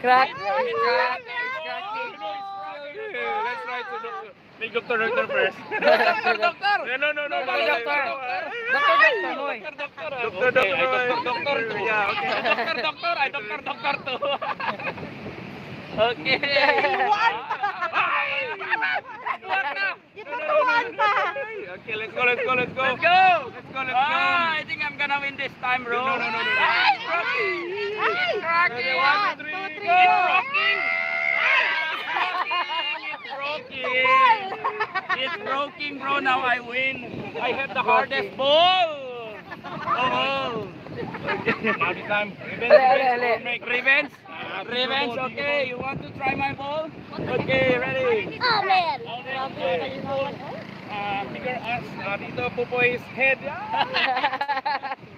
Crack. Let's try to make doctor first. Doctor. No. Doctor. Doctor, Noy. Doctor. Yeah, okay. Doctor. I doctor too. Okay. Okay, let's go. I think I'm gonna win this time, bro. No. Cracking. 1, 2, 3, It's broken, bro. Now I win. I have the hardest ball. Oh. Okay. Now this time. Revenge. Okay, you want to try my ball? Okay, ready? Oh man! Bigger as dito Popoy's head.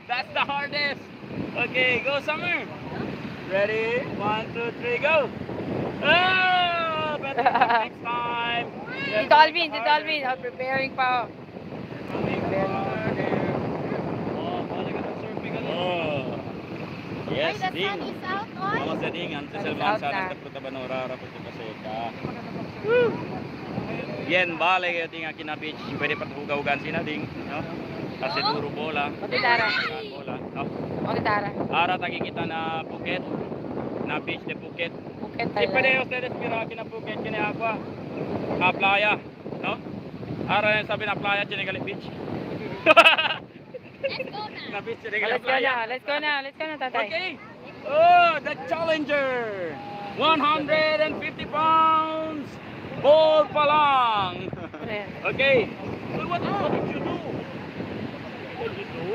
That's the hardest. Okay, go Summer. Ready? 1, 2, 3, go. Oh, better next time. Tito Alvin, I'm preparing pa. Oh. Yes, Ay, the sun ding. is out, oy. Mga sa ding, ang Sun is sasalman out sana na. sa protabanora po sa kaseka. Yen bale kaya ding ang kinabich, pwede patuhugaw-hugan sina ding, no? Kasi duro bola. Matitara. Bola, no? Matitara. Ara tagi kita na Phuket, na beach de Phuket. Phuket, Si pwede Thailand. ustedes mira kina Phuket kini aqua. Na playa, no? Ara yung sabi na playa kini galit beach. Na beach kini galit playa. Let's go na, tatay. Okay. Oh, the challenger. 150 pounds. Ball pa lang. Okay. So what did you do? What did you do?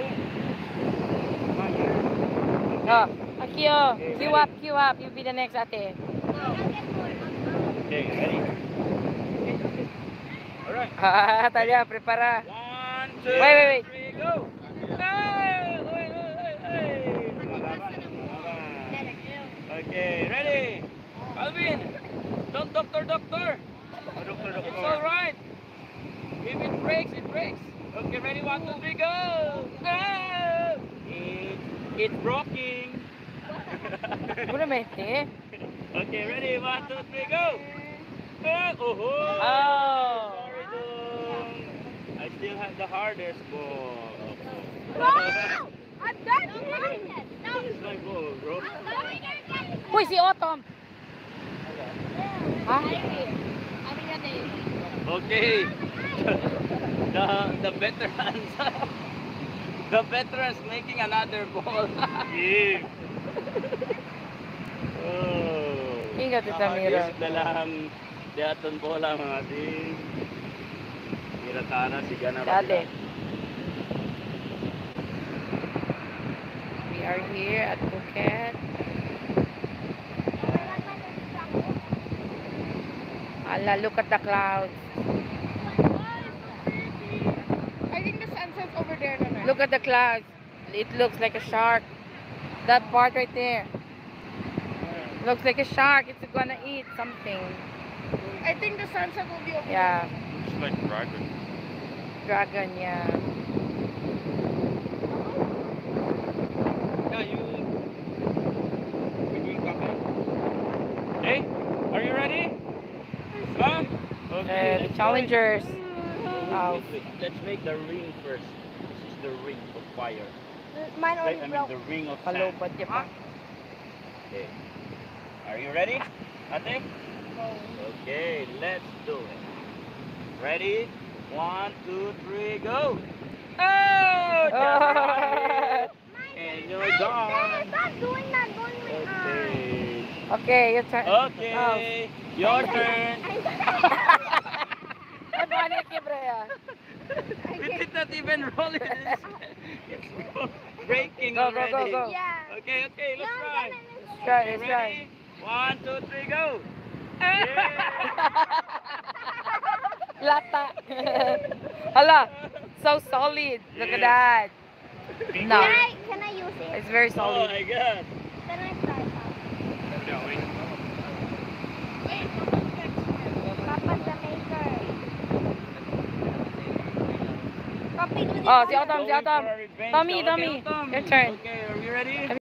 Oh, Akio, queue up. You be the next ate. Okay, ready? Alright. Talia, prepara. 1, 2, Wait. 3, go. Okay, ready? Alvin, don't doctor. It's alright. If it breaks, it breaks. Okay, ready? 1, 2, 3, go. Ah! It's broken. Pura mente. Okay, ready? 1, 2, 3, go. Oh. Sorry, Dong. I still have the hardest ball. No! I'm done here! No! It's my ball, bro. Uy, si Autumn. Ha? Okay. The veterans. The veterans making another ball. Yeah. Oh. Ingat ito, Mira. Ayos na lang. Di aton bola mga ding. Mira tana si Gana. Dati. We are here at Phuket. Ala, look at the clouds. I think the sunset's over there tonight. Look at the clouds. It looks like a shark. That part right there. Looks like a shark. It's gonna eat something. I think the sunset will be over Yeah. Looks like dragon. Dragon, yeah. Yeah, you. Hey, are you ready? Huh? The challengers. Oh. Let's make the ring first. This is the ring of fire. there. Mine Right, already I mean broke. the ring of Hello, sand. but you pa. Okay. Are you ready? Ate? Okay, let's do it. Ready? 1, 2, 3, go! Oh! Just right. And you're done. Stop doing that, going with Okay. Okay, your turn. Okay. Your turn. Ano ano yung Brea? It did not even roll it. It's breaking Go, go, already. go, go. Yeah. Okay, let's try. Let's try. Ready? 1, 2, 3, go! Lata. Hala, so solid. Look at that. No, Can I use it? it's very Oh solid. my god. Can I try that? Papa's the maker. Copy to the Oh, si other. Autumn, si Going Autumn. for a revenge. Tommy, Okay, Tommy, Autumn. your turn. Okay, are you ready?